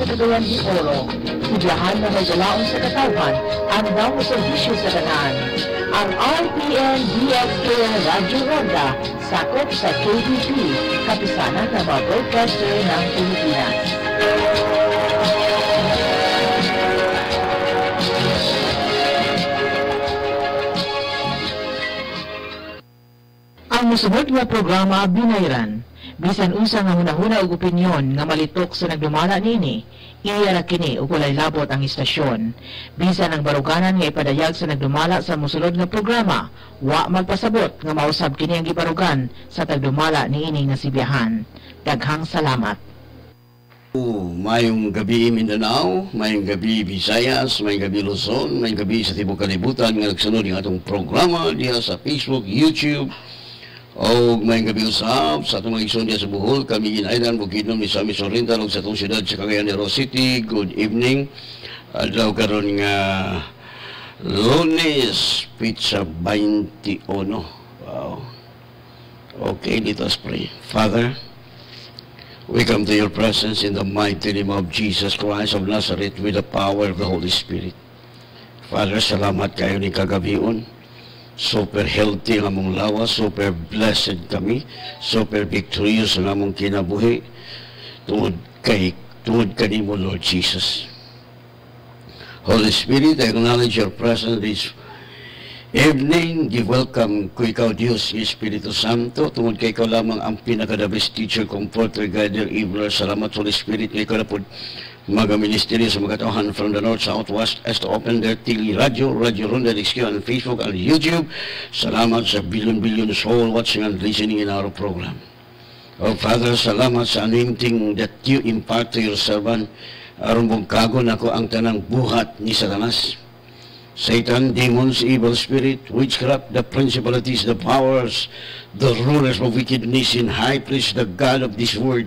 sa Cagayan de Oro. Sibiyahan na may dalaon sa katawan, andaw mo servisyo sa tanan. Ang RPN-DXK Radyo Ronda, sakop sa KBP, kapisanan ng mga broadcaster ng Pilipinas. Ang musunod nga programa binayran. Bisan unsa nga hunahuna og opinyon nga malitok sa nagdumala nini, iya ra kini ug walay labot ang istasyon. Bisan ang baruganan nga ipadayag sa nagdumala sa musulod nga programa, wa magpasabot nga mausab kini ang gibarugan sa tagdumala niini nga sibiyahan. Daghang salamat. Mayong gabi Mindanao, mayong gabi Visayas, mayong gabi Luzon, mayong gabi sa tibok kalibutan nga nagsunod ng atong programa diya sa Facebook, YouTube, o mayong gabi usab sa atong mga igsoon diya sa Bohol, kami ginailan, Bukidnon, Misamis Oriental, o sa atong siyudad sa Cagayan de Oro City. Good evening. Adlaw karon nga Lunes, Pizza 21. Wow. Okay, let us pray. Father, we come to your presence in the mighty name of Jesus Christ of Nazareth with the power of the Holy Spirit. Father, salamat kayo ni kagabion. Super healthy ang among lawas, super blessed kami, super victorious ang among kinabuhi. Tungod kanimo, Lord Jesus. Holy Spirit, I acknowledge your presence this evening. Give welcome ko ikaw, Diyos, Espiritu Santo. Tungod kay ikaw lamang ang pinaka-the best teacher, comforter, guider, enabler. Salamat, Holy Spirit, kay ikaw na po mga-ministry sa mga tauhan from the north, south, west, as to open their TV, Radio Ronda XQ, and Facebook and YouTube. Salamat sa billion soul watching and listening in our program. Oh, Father, salamat sa anointing that you impart to your servant. Aron mong kagon ako ang tanang buhat ni Satanas. Satan, demons, evil spirit, witchcraft, the principalities, the powers, the rulers of wickedness in high place, the God of this world,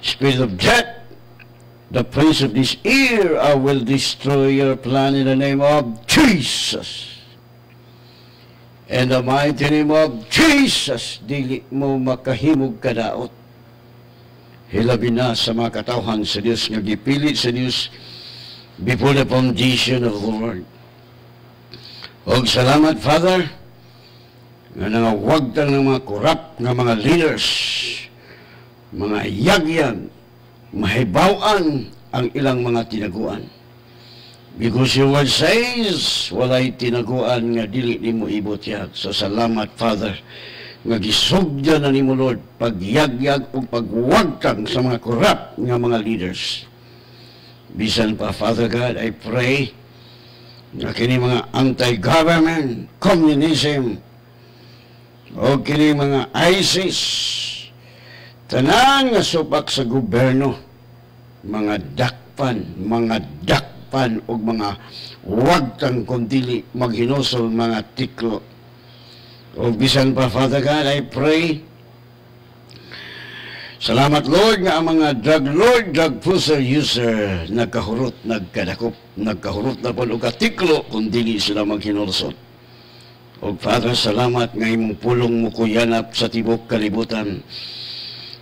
spirit of death, the prince of this year, I will destroy your plan in the name of Jesus. In the mighty name of Jesus, dili mo makahimog kadaot. Hilabi na sa mga katawhan sa Diyos nga gipilit sa Diyos before the foundation of the world. Og salamat, Father, nga nangawagtan ng mga corrupt nga mga leaders, mga yagyag, mahibawan ang ilang mga tinaguan. Because your word says, walay tinaguan nga dili nimo ibutiyag. So salamat, Father, nga gisugdan na nimo, Lord, pagyagyag o pagwagtang sa mga corrupt nga mga leaders. Bisan pa, Father God, I pray na kini mga anti-government, communism, o kini mga ISIS, tanan nga supak sa gobyerno, mga dakpan o mga wagtang kundili maghinosol mga tiklo. O bisan pa, Father God, I pray, salamat, Lord, nga ang mga drug lord, drug pusher, user, nagkahurot, nagkadakop, nagkahurot na po o katiklo kundili sila maghinosol. O Father, salamat nga imong pulong mo kuyanap sa tibok kalibutan,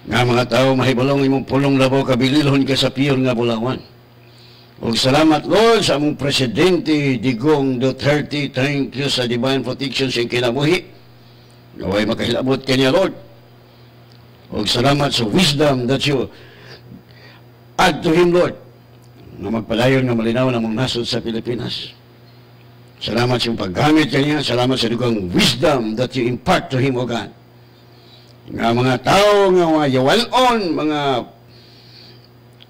nga mga tao mahibalong imong pulong labaw kabililhon ka sa piyon nga Bulawan. O salamat, Lord, sa among Presidente Digong Duterte. Thank you sa divine protection sa kinabuhi. Naway makahilabot kanya, Lord. O salamat sa wisdom that you add to him, Lord, na magpadayon nga malinaw na mong nasod sa Pilipinas. Salamat sa paggamit kanya. Salamat sa dugang wisdom that you impart to him, O God. Nga mga tao, nga mga yawalon, mga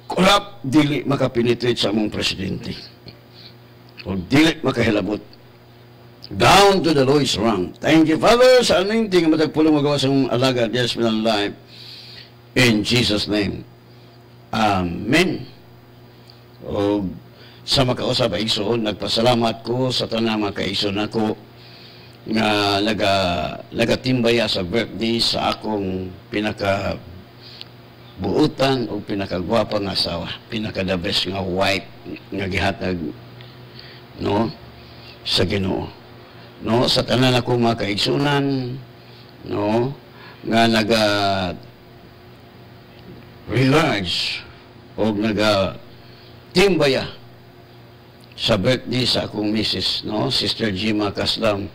corrupt, dili makapenetrate sa among presidente. O dili makahilabot. Down to the lowest rank. Thank you, Father, sa anointing matagpulong magawa sa mong alaga, yes, with life. In Jesus' name. Amen. O sa makausap ay igsoon, nagpasalamat ko sa tanang mga kaigsoon ako nga nagatimbaya sa birthday sa akong pinakabuutan o pinakagwapa nga asawa, pinaka-the best nga wife nga gihatag, no, sa Ginoo, no, sa tanan akong mga kaigsunan, no, nga regards o nagtimbaya sa birthday sa akong misis, no? Sister Jima Kaslam.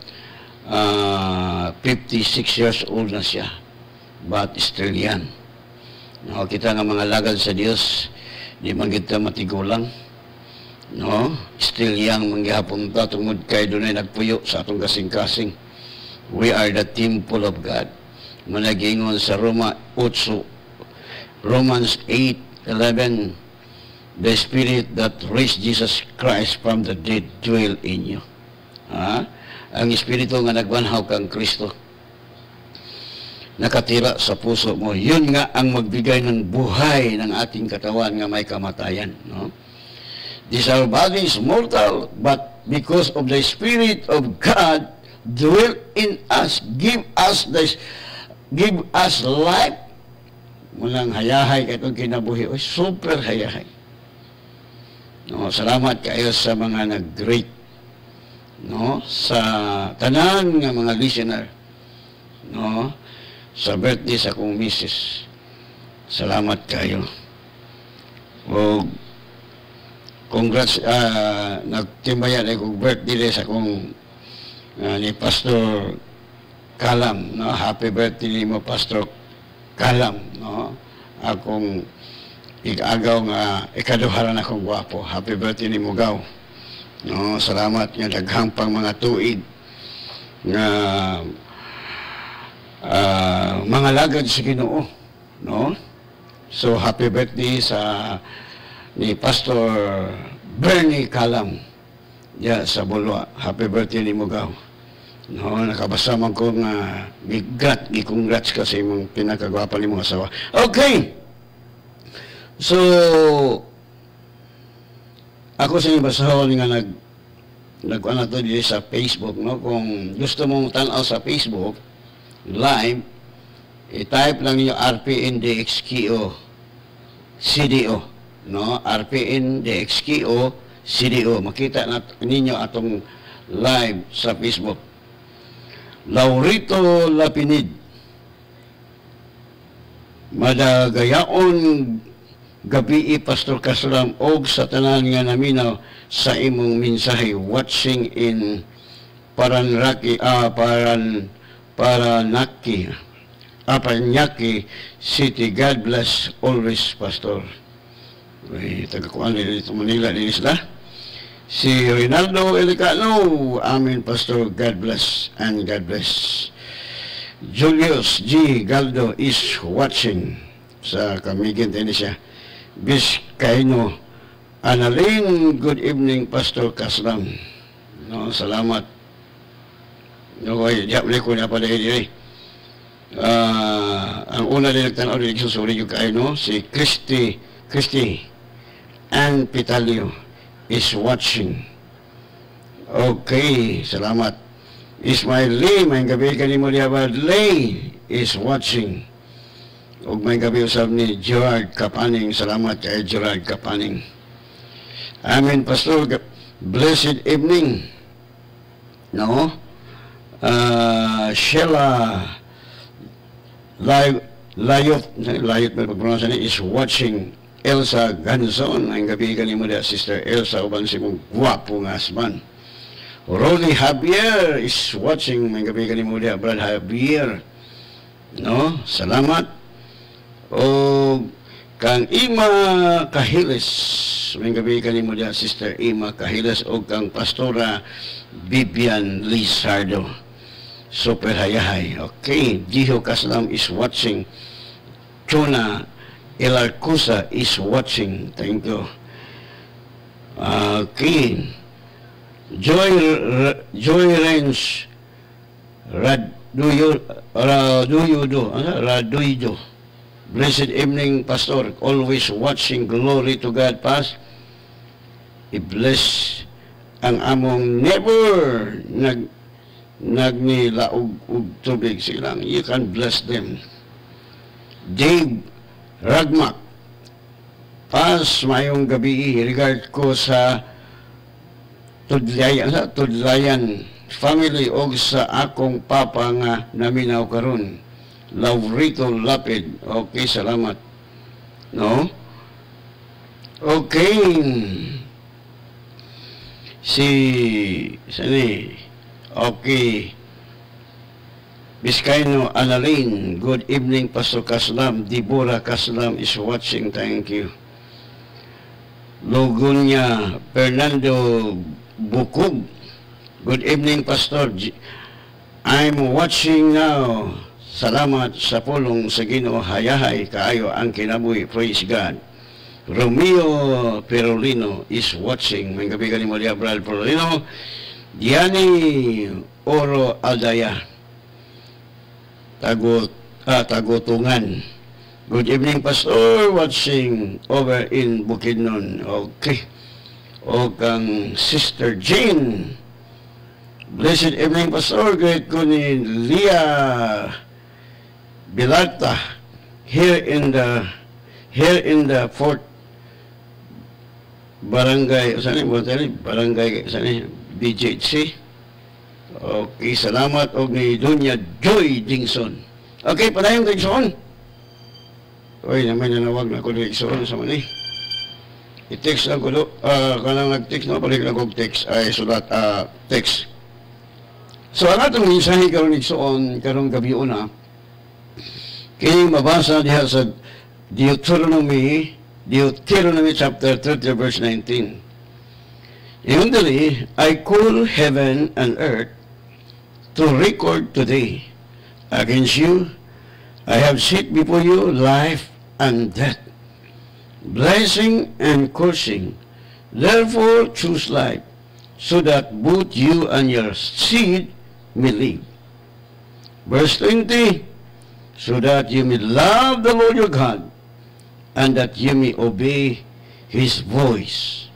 56 years old na siya, but still yan. No, kita nga mga lagad sa Dios, di man kita matigulang, no? Still young manggihapon ta tungod kay dunay nagpuyo sa atong kasing-kasing. We are the temple of God. Managingon sa Romans 8:11, the Spirit that raised Jesus Christ from the dead dwell in you. Ang Espiritu nga nagbanhaw kang Kristo nakatira sa puso mo. Yun nga ang magbigay ng buhay ng ating katawan nga may kamatayan, no? This our body is mortal, but because of the Spirit of God dwell in us, give us life. Mulang hayahay katong kinabuhi, o super hayahay. No, salamat kayo sa mga nag-great, no, sa tanan nga mga listener, no, sa birthday sa akong misis. Salamat kayo. O congrats, nagtimbayan ay kong birthday sa akong ni Pastor Kalam, no? Happy birthday mo, Pastor Kalam, no? Akong ig-agaw nga ikaduharan akong gwapo. Happy birthday ni Mugaw. No, salamat nga daghang pang mga tuig nga mga lagad sa Ginoo, no? So happy birthday sa ni Pastor Bernie Kalam sa Bulwa. Happy birthday ni Mugaw. No, nakabasa man ko nga gi-congrats ka sa imong pinakagwapa ni mong asawa. Okay. So ako sa inyo basahon nga nag-ano to dito sa Facebook, no? Kung gusto mong tanaw sa Facebook live, i-type lang niyo RPNDXKO CDO, no? RPNDXKO CDO. Makita na ninyo atong live sa Facebook. Laurito Lapinid, madagayaon gabi Pastor Kaslam og sa tanan nga naminaw sa imong mensahe, watching in Paranyaki City. God bless always, Pastor. Ay, taga-kuan dito Manila din sila. Si Rinaldo Elicano, amen, Pastor. God bless and God bless. Julius G. Galdo is watching sa Camiguin, Tennessee. Biscayno Analing, good evening, Pastor Kaslam. No, salamat. No, ay, diap ko na pala diri. Ang una din nagtanaw din susuri yung kayo, no? Si Christy Ann Pitalio is watching. Okay, salamat. Ismail Lee, may gabi ka ni mo diabad. Lay is watching. O may gabi usab ni Gerard Kapaning. Salamat kay Gerard Kapaning. Amen, Pastor. Blessed evening. No? Sheila Layot may pagpronounce niya is watching. Elsa Ganzon, ang gabi ka ni mo diya, Sister Elsa, uban si mong guwapo nga asman. Ronnie Javier is watching, may gabi ka ni mo diya, Brad Javier. No? Salamat. O kang Ima Cahiles, may gabi ka ni mo diya, Sister Ima Cahiles, o kang Pastora Vivian Lizardo. Super hayahay. Okay. Diho Kaslam is watching. Chona Elarcusa is watching. Thank you. Okay. Joy Range Raduydo. Blessed evening, Pastor. Always watching. Glory to God, Pas. I-bless ang among never nagnilaog og tubig silang. You can bless them. Dave Ragmak, Pas, mayong gabi, regard ko sa Tudlayan family o sa akong papa nga naminaw karon. Laurito Lapid. Okay, salamat. No? Okay. Okay. Vizcaino Analin, good evening, Pastor Kaslam. Deborah Kaslam is watching, thank you. Logunya Fernando Bukog, good evening, Pastor. I'm watching now. Salamat sa pulong sa Ginoo, hayahay kaayo ang kinabuhi, praise God. Romeo Perolino is watching. May gabi ka ni Maria Bral Perolino. Diani Oro Aldaya, Tagutungan. Good evening, Pastor. Watching over in Bukidnon. Okay. O kang Sister Jane. Blessed evening, Pastor. Great ko ni Leah Bilata here in the fourth barangay, barangay BJC. Okay, salamat og ni Dunya Joy Dingson. Okay, padayon kay Dingson. Oy, naman nanawag na ko Dingson sa man i-text lang ko do. Kanang nag-text no, balik lang kog text ay sulat text. So ang atong mensahe karon Dingson karong gabi una. Kini mabasa diha sa Deuteronomy chapter 30 verse 19. Yundali, I call heaven and earth to record today against you. I have set before you life and death, blessing and cursing. Therefore choose life, so that both you and your seed may live. Verse 20, so that you may love the Lord your God, and that you may obey His voice,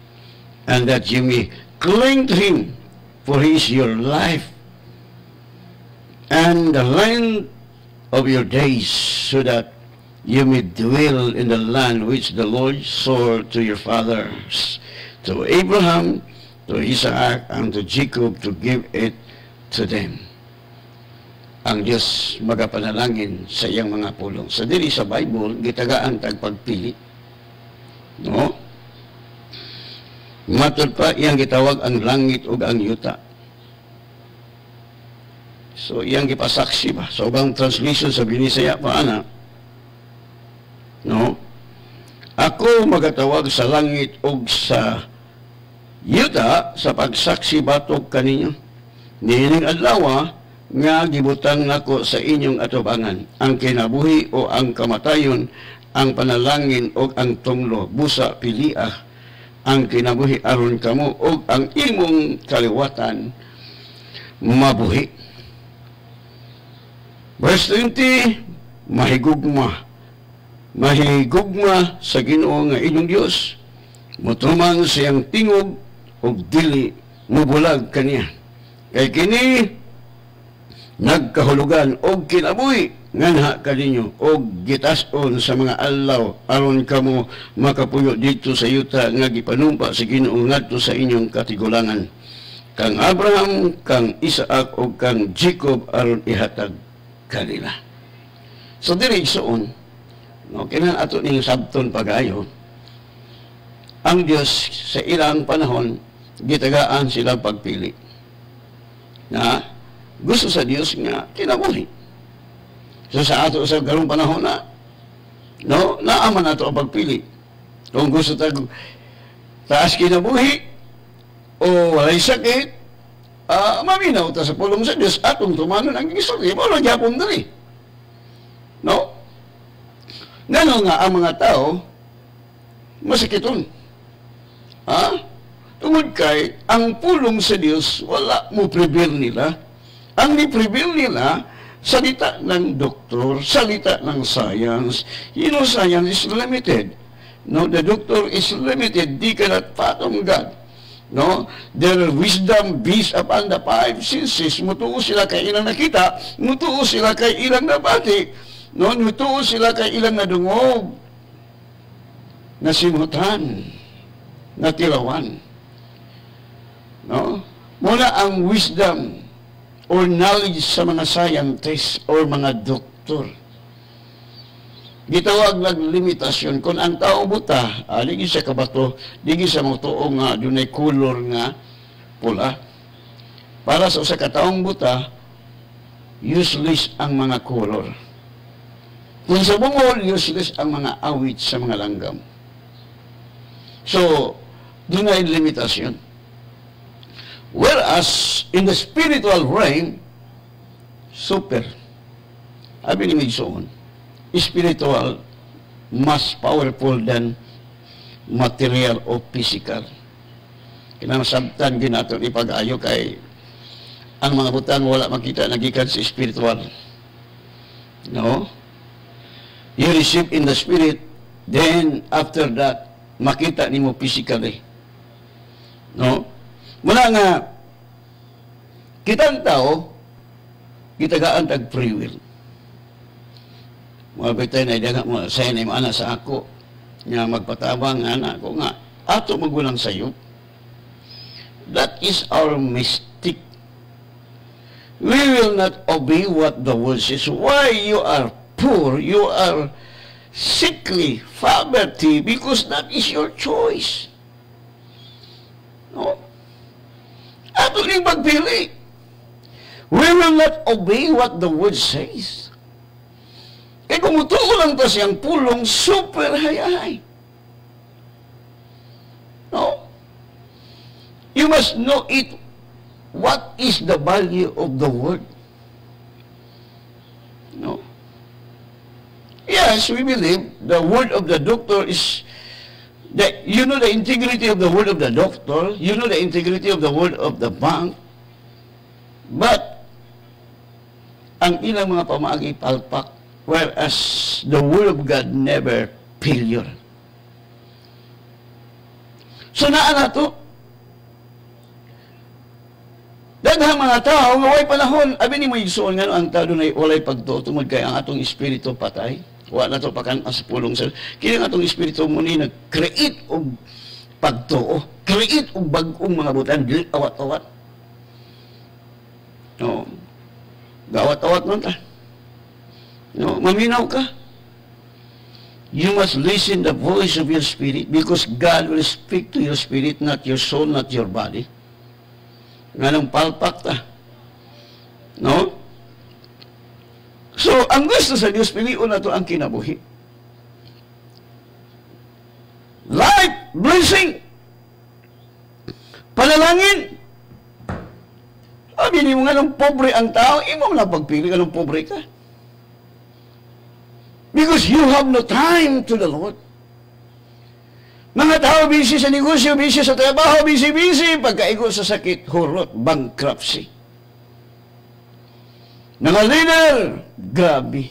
and that you may cling to Him, for He is your life and the land of your days, so that you may dwell in the land which the Lord swore to your fathers, to Abraham, to Isaac, and to Jacob, to give it to them. Ang Diyos magapanalangin sa iyang mga pulong. Sa diri sa Bible, gitagaan tagpagpili. No? Matod pa, iyang gitawag ang langit ug ang yuta. So, iyang gipasaksi ba? Sa ubang translation sa Binisaya pa, ana. No? Ako magatawag sa langit ug sa yuta sa pagsaksi batok kaninyo. Niining adlaw nga gibutang nako sa inyong atubangan ang kinabuhi o ang kamatayon, ang panalangin o ang tunglo, busa pilia ang kinabuhi aron kamo o ang imong kaliwatan mabuhi. Verse 20, mahigugma sa Ginoo nga inyong Dios, mutuman siyang tingog o dili mubulag kaniya, kay kini nagkahulugan og kinabuhi nganha kaninyo og gitason sa mga adlaw aron kamo makapuyo dito sa yuta nga gipanumpa sa Ginoo ngadto sa inyong katigulangan, kang Abraham, kang Isaac ug kang Jacob aron ihatag kanila. So diri soon, no, kinahanglan ato ning sabton pagayo, ang Dios sa ilang panahon gitagaan sila pagpili na gusto sa Dios nga kinabuhi. So sa ato sa karong panahon na, no, naaman nato ang pagpili. Kung gusto taas kinabuhi o walay sakit, maminaw ta sa pulong sa Dios atong tumanon ang gistorya mo lang gyapon diri. No? Ngano nga ang mga tao masakiton. Tungod kay ang pulong sa Dios wala mo prevail nila. Ang ni-prevail nila, salita ng doktor, salita ng science. You know, science is limited. No, the doctor is limited. They cannot fathom God. No, their wisdom based upon the five senses. Mutuo sila kay ilang nakita, mutuo sila kay ilang nabati, no, mutuo sila kay ilang nadungog, nasimutan, natilawan. No, mula ang wisdom or knowledge sa mga scientists or mga doktor. Gitawag limitasyon kung ang tao buta, di sa kabato, di sa motuo nga dunay color nga pula. Para sa usa ka taong buta, useless ang mga color. Kung sa bungol, useless ang mga awit sa mga langgam. So, dunay limitasyon. Whereas, in the spiritual realm, super. Abi ni Migsoon, spiritual, mas powerful than material o physical. Kinasabtan din natin ipag-ayo kay ang mga butang wala makita nagikan sa spiritual. No? You receive in the spirit, then after that, makita nimo physically. No? Muna nga, kitang tao, kitagaan tag free will. Mga bitay na idaga mo, saya na yung anak sa ako, nga magpatabang anak ko nga, ato magulang sayo. That is our mistake. We will not obey what the word says. Why you are poor, you are sickly, poverty, because that is your choice. No? Ato rin magpili. We will not obey what the word says. Kaya kung mutuo lang ta siyang pulong, super hayay. No? You must know it. What is the value of the word? No? Yes, we believe the word of the doctor is that you know the integrity of the word of the doctor, you know the integrity of the word of the bank, but ang ilang mga pamaagi palpak, whereas the word of God never failure. So naa na to. Daghang mga tao nga way panahon, abi ni mo igsoon nga ang tao dunay walay pagtuo tungod kay ang atong espiritu patay. Wa na to pakan as pulong sa kini nga atong espiritu mo ni nag-create og pagtuo, create og bag-ong mga butan dili awat-awat. No. Gawat-awat man ta. No, maminaw ka. You must listen the voice of your spirit because God will speak to your spirit, not your soul, not your body. Nganong palpak ta. No? So, ang gusto sa Diyos, piliun na to ang kinabuhi. Life, blessing, panalangin. Sabi niyo nga nung pobre ang tao, imo na pagpili ka nung pobre ka. Because you have no time to the Lord. Mga tao, busy sa negosyo, busy sa trabaho, busy. Pagkaigo sa sakit, hulot, bankruptcy. Mga leader, grabe.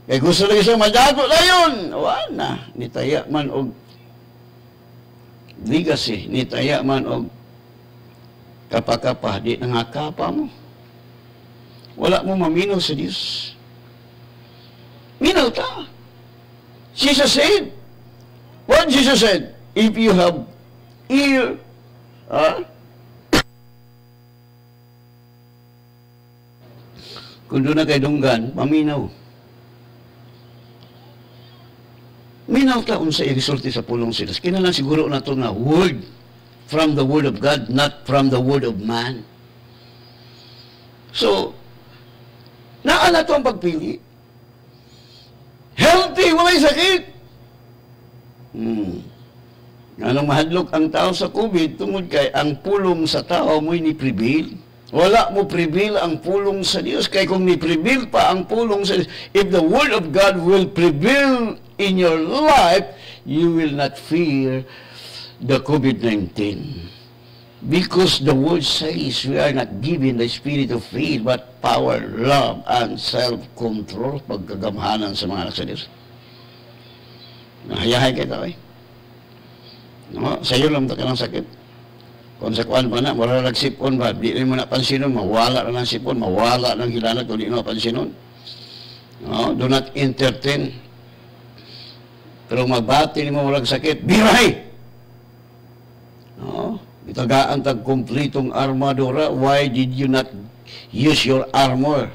Kaya gusto lang isang madato na yun. Wala. Nitaya man og legacy. Nitaya man og kapakapa. Di nangakapa mo. Wala mo maminaw sa Diyos. Minaw ta. Jesus said, what Jesus said? If you have ear, kung doon na kay dunggan, paminaw. Minaw ta unsa i-resulti sa pulong sila. Kinalang siguro na ito nga word from the word of God, not from the word of man. So, naala ito ang pagpili. Healthy, walay sakit. Anong mahadlok ang tao sa COVID, tungod kay ang pulong sa tao mo'y ni-prevail. Wala mo prevail ang pulong sa Diyos. Kaya kung ni-prevail pa ang pulong sa Diyos, if the Word of God will prevail in your life, you will not fear the COVID-19. Because the Word says we are not given the spirit of fear, but power, love, and self-control. Pagkagamhanan sa mga anak sa Diyos. Nahayahay kayo tayo. No? Sa iyo lang ka ng sakit. Kung sa kuan pa na, wala nagsipon ba, di mo na pansinon, mawala na ng sipon, mawala ng hilanat, kung di mo pansinon. No? Do not entertain. Pero magbati ni mo walang sakit, biray! No? Itagaan tag kumplitong armadura, why did you not use your armor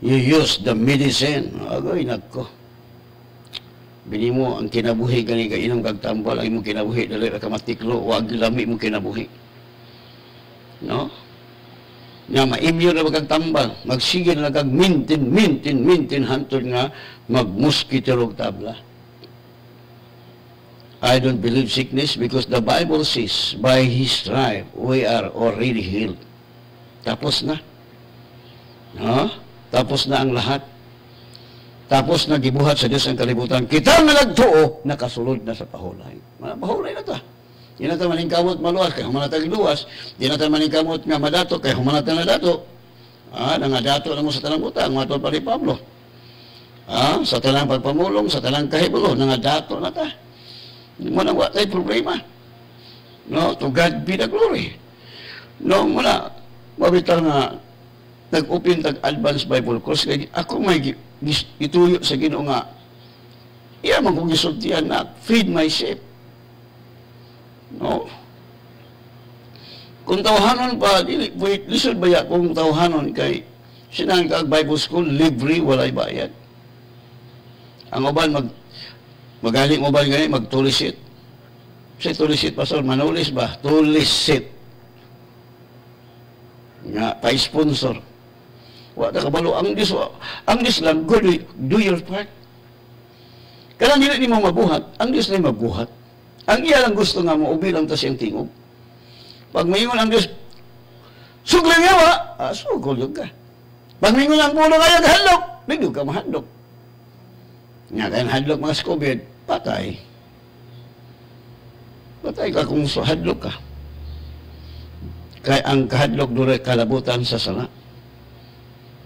You use the medicine. Agoy, nagko. Bini mo, ang kinabuhi gani ka inom kag tambal, ang imong kinabuhi, dali ka matiklo, wag lami mo kinabuhi. No? Nga maimyo na kag tambal, magsigil na kag mintin, hantod nga, magmuskitirog tabla. I don't believe sickness because the Bible says, by His stripe, we are already healed. Tapos na. No? Tapos na ang lahat. Tapos na gibuhat sa Diyos ang kalibutan. Kita nga nagtuo, nakasulod na sa pahulay. Pahulay na ta. Di na ta maningkamot maluwas, kaya humanatang luwas. Di na ta maningkamot nga madato, kaya humanatang nadato. Nangadato na mo sa tanang utang, matol pa ni Pablo. Sa tanang pagpamulong, sa tanang kahibulo, nangadato na ta. Muna wala tayo problema. No, to God be the glory. No, muna, mabitaw nga, nag-open tag-advanced Bible course, kaya ako may ituyo sa Ginoo nga, iya man kong gisultihan na, feed my sheep. No? Kung tawhanon pa, lisod ba ya kung tawhanon kay sinang kag Bible school, libre, walay bayad. Ang uban, magaling uban gani, mag-tulisit. Sa tulisit, pastor, manulis ba? Tulisit. Nga, pa-sponsor. Wala kabalo. Ang Diyos lang, do your part. Kaya hindi mo mabuhat, ang Diyos na mabuhat. Ang iya lang gusto nga mo, ubilang ta siyang tingog. Pag mayingon ang Diyos, suglang yawa, sugol yun ka. Pag mayingon ang puno kaya kahadlok, bigyo ka mahadlok. Nga kaya hadlok mga skobid, patay. Patay ka kung hadlok ka. Kaya ang kahadlok doon kalabutan sa sala.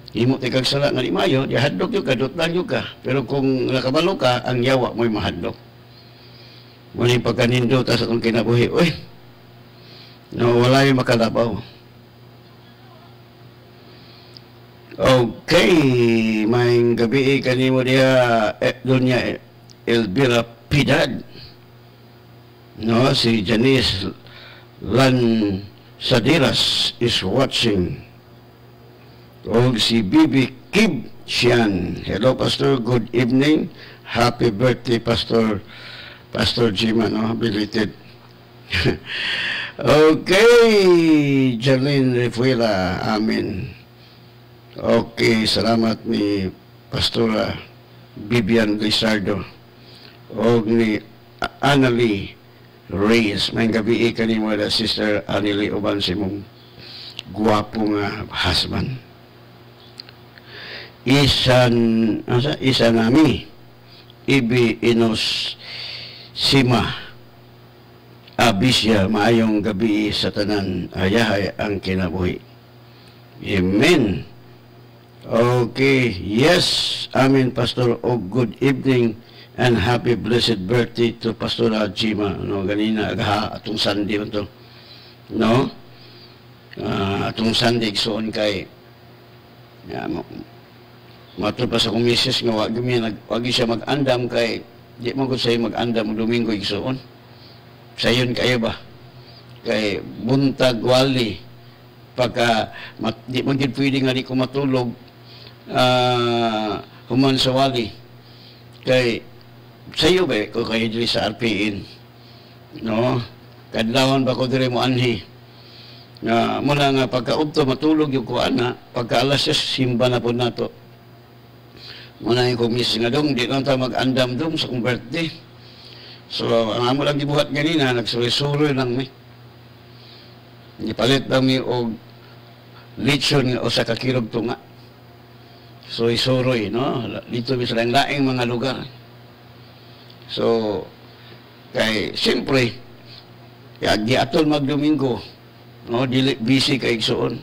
Imo tikag sala nga imayo, di hadlok yung ka, dutlan yung ka. Pero kung nakabalo ka, ang yawa mo'y mahadlok. Muli pagkanindo, tas akong kinabuhi, uy, wala yung makalabaw. Okay, may gabi kanimo diya, Doña Elvira Pidad. No, si Janice Sadiras is watching. O si Bibi Kib Sian. Hello, Pastor. Good evening. Happy birthday, Pastor Jima, no? Belated. Okay, Jarlene Refuela. Amen. Okay, salamat ni Pastora Bibian Lizardo. O ni Annalie Reyes. May gabi kanimo na Sister Annalie uban si mong guwapong husband. Isa nami Ibi Inos Sima Abisya, maayong gabi sa tanan, ayahay ang kinabuhi. Amen. Okay, yes, amen, Pastor. O good evening and happy blessed birthday to Pastor Jima. No, ganina atong Sunday ito. No? Atong Sunday soon kay matod pa sa kumisis nga wag siya mag-andam kay di man gud sayo mag-andam Domingo igsoon. Sayon kayo ba? Kay buntag wali pagka di man gid pwede nga di ko matulog human sa wali. Kay sayo ba ko kayo diri sa RPN. No? Kadlawon ba ko diri mo anhi. Muna nga pagkaudto matulog yung kuana, pagka alas 6 simba na po nato. Muna yung kumis nga dong, di lang tayo mag-andam dong sa kong birthday. So, ang amo lang gibuhat ganina, nagsuloy-suloy lang mi. Ipalit lang mi o lechon o sa kakirog tunga. Suloy-suloy, no? Dito mi sa laing mga lugar. So, kay, siyempre, yagi atol mag-Domingo, no? Dili busy kay igsoon.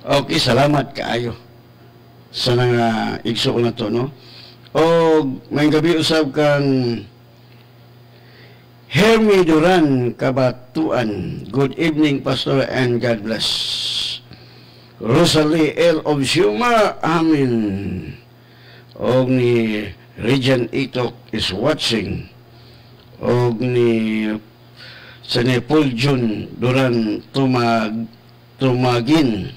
Okay, salamat kaayo sa nga igsoon na to, no? O may gabi usab kang Hermie Duran Kabatuan. Good evening, Pastor, and God bless. Rosalie L. of Siuma, amen. O ni Regent Itok is watching. O ni Sanepol Jun Duran Tumagin.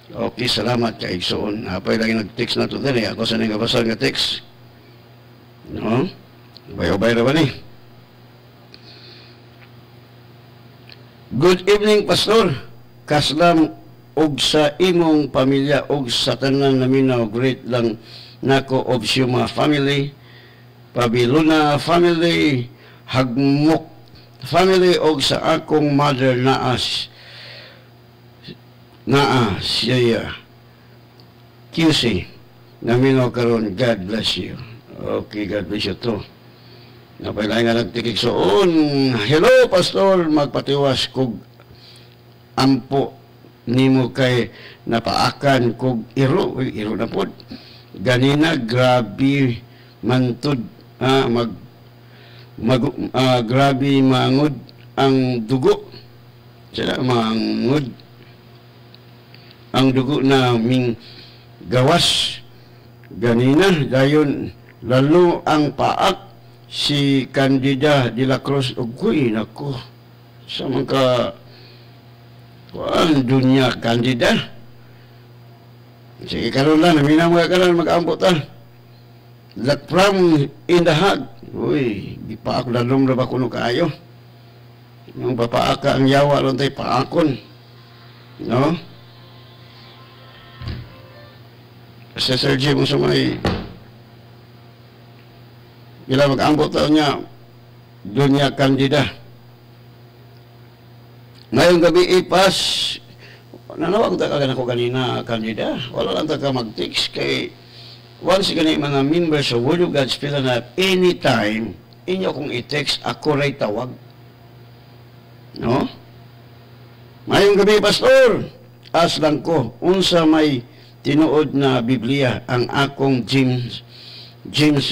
Okay, salamat kay Igsoon. Apay lang nag-text na ito din. Ako sa nga basal nga text. No? Ubay-ubay na ba ni? Good evening, Pastor. Kaslam og sa imong pamilya og sa tanan naminaw. Great lang nako of Suma family, Pabiluna family, Hagmok family og sa akong mother siya QC naminaw karon. God bless you. Okay, God bless you too. Napailayan nga nagtikik soon. Hello, Pastor. Magpatiwas kog ampo nimo kay napaakan kog iro na pod. Ganina grabe mantud grabe mangod ang dugo. Sila mangod ang dugo na ming gawas. Ganina dayon lalo ang paak si Candida de la Cruz Ugoy, nako sa mga dunya Candida. Sige, karon lang naminaw mga karon mag-amputan that from in the hag. Uy, gipaak lalong na ba kuno kaayo nung papaaka ang yawa ron tay paakon, no? Sa Sergio mo sa may bila mag-ambot niya dunya Candida. Ngayong gabi ipas nanawag ta ka ko kanina Candida. Wala lang ta ka mag-text kay once gani mga members of Word of God Spirit na anytime inyo kung i-text ako ray tawag. No? Ngayong gabi, Pastor, aslang ko unsa may tinuod na Biblia ang akong James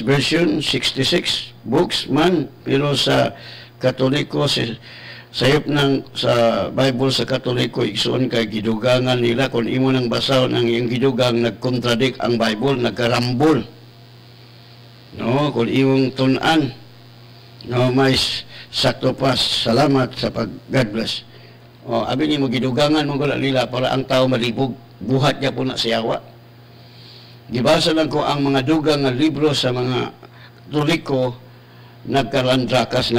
version 66 books man, pero sa Katoliko sayop ng sa Bible sa Katoliko igsoon kay gidugangan nila kung imo nang basahon ang iyong gidugang nagkontradik ang Bible, nagkarambol, no? Kung imong tun-an, no, may sakto pas. Salamat sa God bless. Abi ni mo gidugangan mo gula nila para ang tao malibog, buhat niya po na siyawa. Gibasa lang ko ang mga dugang nga libro sa mga Katoliko, nagkalandrakas,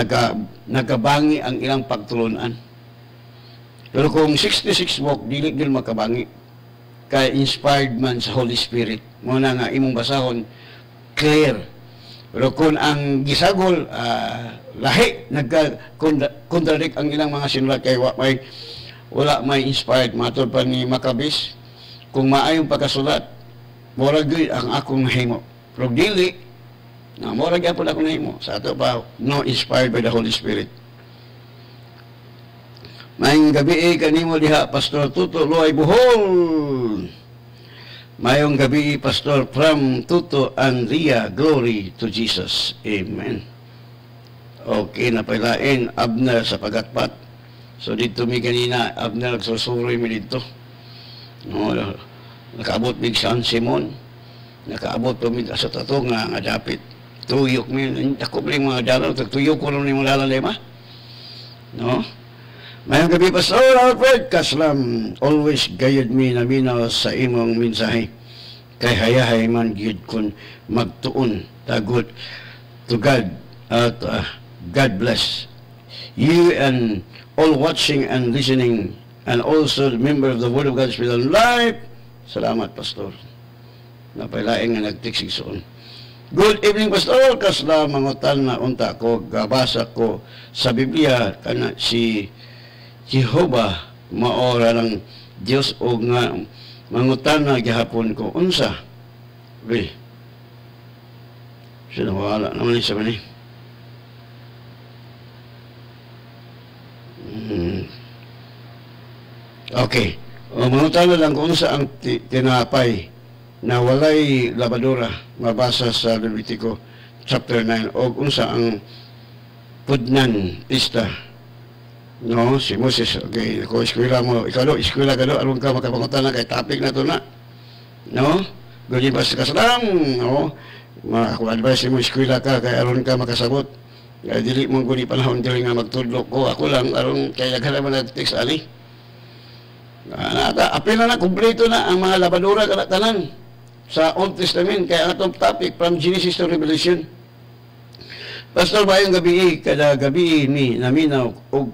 nagabangi ang ilang pagtulunan. Pero kung 66 book, dili makabangi. Kaya inspired man sa Holy Spirit. Muna nga imong basahon, clear. Pero kung ang gisagol, lahi, nagka-contradict ang ilang mga sinulat kay wala may inspired. Matod pa ni Maccabees, kung maayong pagkasulat, murag ang akong nahimo. Pero dili, na murag po akong nahimo. Sa ato pa, no inspired by the Holy Spirit. Mayong gabi kanimo diha, Pastor Tuto Loay Bohol. Mayong gabi, Pastor from Tuto Andrea. Glory to Jesus. Amen. Okay, napailain, Abner sa pagatpat. So dito mi kanina, Abner nagsusuroy mi dito. No, nakaabot mig San Simon, nakaabot po mig sa tato nga dapit tuyok mi ako bling mga dalaw tuyok ko ni mga lalay ma, no? Mayong gabi, Pastor Alfred Kaslam, always gayud mi naminaw sa imong mensahe kay hayahay man gyud kun magtuon tagot to God at God bless you and all watching and listening and also the member of the Word of God Spirit Life. Salamat, Pastor. Napailaing nga nagtiksig soon. Good evening, Pastor. Kasla mangutan na unta ko, gabasa ko sa Biblia, kana si Jehovah, maora ng Diyos o nga mangutan na gihapon ko. Unsa? Be, sinawala naman sa mani. Okay. Mangutan na lang kung saan ang tinapay na walay labadora, mabasa sa Levitico chapter 9, o unsa ang pudnan pista, no? Si Moses, okay, kung eskwela mo, ikaw eskwela ka do, aron ka makapangutan na kay topic na to na, no? Gawin ba sa kasalam, no? Kung advice mo eskwela ka, kay aron ka makasabot, kaya dili mong guni panahon dili nga magtudlok ko, ako lang, aron kaya ka naman nag-text ani. Apil na kumpleto na ang mga labadura tanan sa Old Testament. Kaya atong topic from Genesis to Revelation. Pastor, bayong gabi, kada gabi ni naminaw o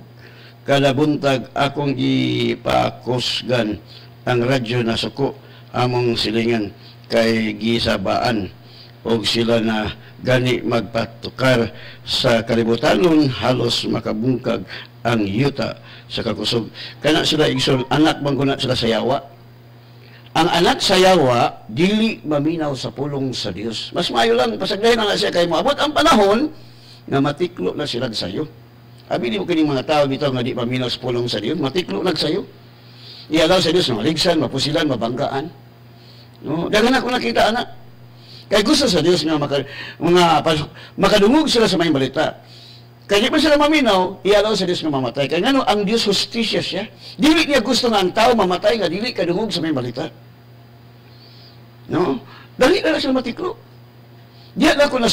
kada buntag akong ipakusgan ang radyo na suko among silingan kay gisabaan o sila na gani magpatukar sa kalibutanon halos makabungkag ang yuta sa kakusog. Kana sila igsoon, anak bang kuna sila sa yawa? Ang anak sa yawa, dili maminaw sa pulong sa Dios. Mas maayo lang, pasagdahin na siya kay moabot ang panahon nga matiklo na sila sayo. Abi di mo kining mga tao dito nga di maminaw sa pulong sa Dios, matiklo na sayo. Iyalaw sa Dios, maligsan, mapusilan, mabanggaan. No? Dagan ako nakita, anak. Kaya gusto sa Dios nga makadungog sila sa may balita. Kaya di pa sila maminaw, iyalaw sa Diyos nga mamatay. Kaya nga ang Diyos justisya siya. Dili niya gusto nga ang tao mamatay nga dili kadungog sa may balita. No? Dali na sila matiklo. Diyan ako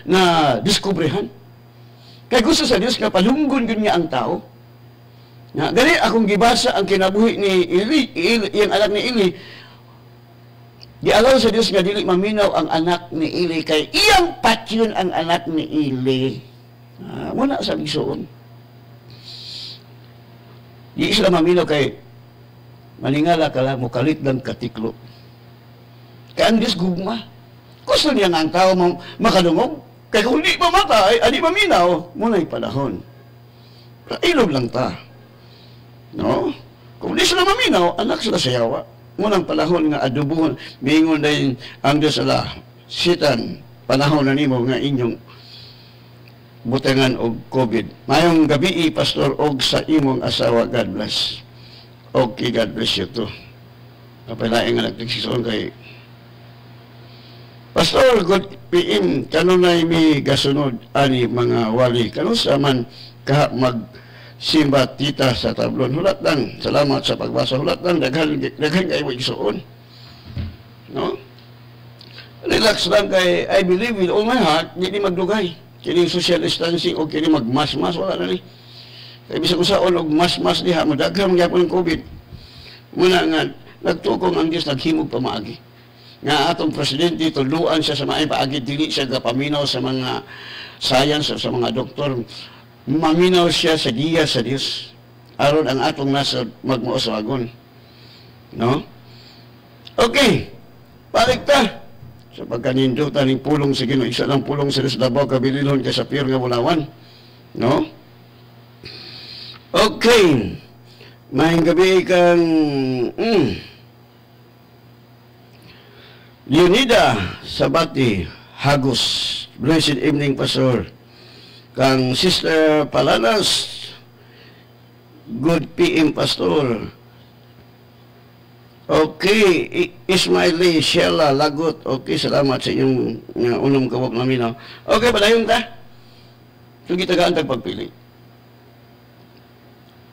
na diskubrehan. Kaya gusto sa Diyos nga palunggon yun nga ang tao. Nga, gani akong gibasa ang kinabuhi ni Eli, yung anak ni Eli. Gialaw sa Diyos nga dili maminaw ang anak ni Eli kay iyang patyon ang anak ni Eli. Wala sa igsoon. Di sila maminaw kay maningala ka lang, mukalit ng katiklo. Kaya ang Diyos gugma. Gusto niya nga ang tao makadungog. Kaya kung di mamatay, di maminaw, muna'y panahon. Ilog lang ta. No? Kung di sila maminaw, anak sila sa yawa. Munang panahon nga adubuhon, mingon din ang Diyos ala, sitan, panahon na nimo nga inyong butangan og COVID. Mayong gabi, Pastor, og sa imong asawa, God bless. Okay, God bless you too. Kapalaing nga nagtigsison kay Pastor, good PM, kanunay mi gasunod ani mga wali. Kano sa man magsimba tita sa tablon. Hulat lang. Salamat sa pagbasa. Hulat lang. Daghan kayo igsuon. No? Relax lang kay I believe with all my heart, hindi magdugay. Kini social distancing o kini magmas-mas, wala na ni. Kaya bisag usaon og mas-mas diha, madaghang gyapon ng COVID. Muna nga, nagtukong ang Diyos, naghimog pamaagi. Nga atong presidente, tuluan siya sa mga paagi, dili siya kapaminaw sa mga science o sa mga doktor. Maminaw siya sa diya sa Diyos. Aron ang atong nasa magmuosagon. No? Okay. Balik ta. Sa pagkanindutan ng pulong sa Ginoo, isa lang pulong sa Davao kabililhon kay sa Pier nga Bulawan. No? Okay. Maayong gabi kang Leonida Sabati Hagos. Blessed evening, Pastor. Kang Sister Palanas. Good PM, Pastor. Okay, Ismaili, Sheila, Lagot. Okay, salamat sa inyong unang kawag namin. Okay, padayon ta. So, gitagaan tagpagpili.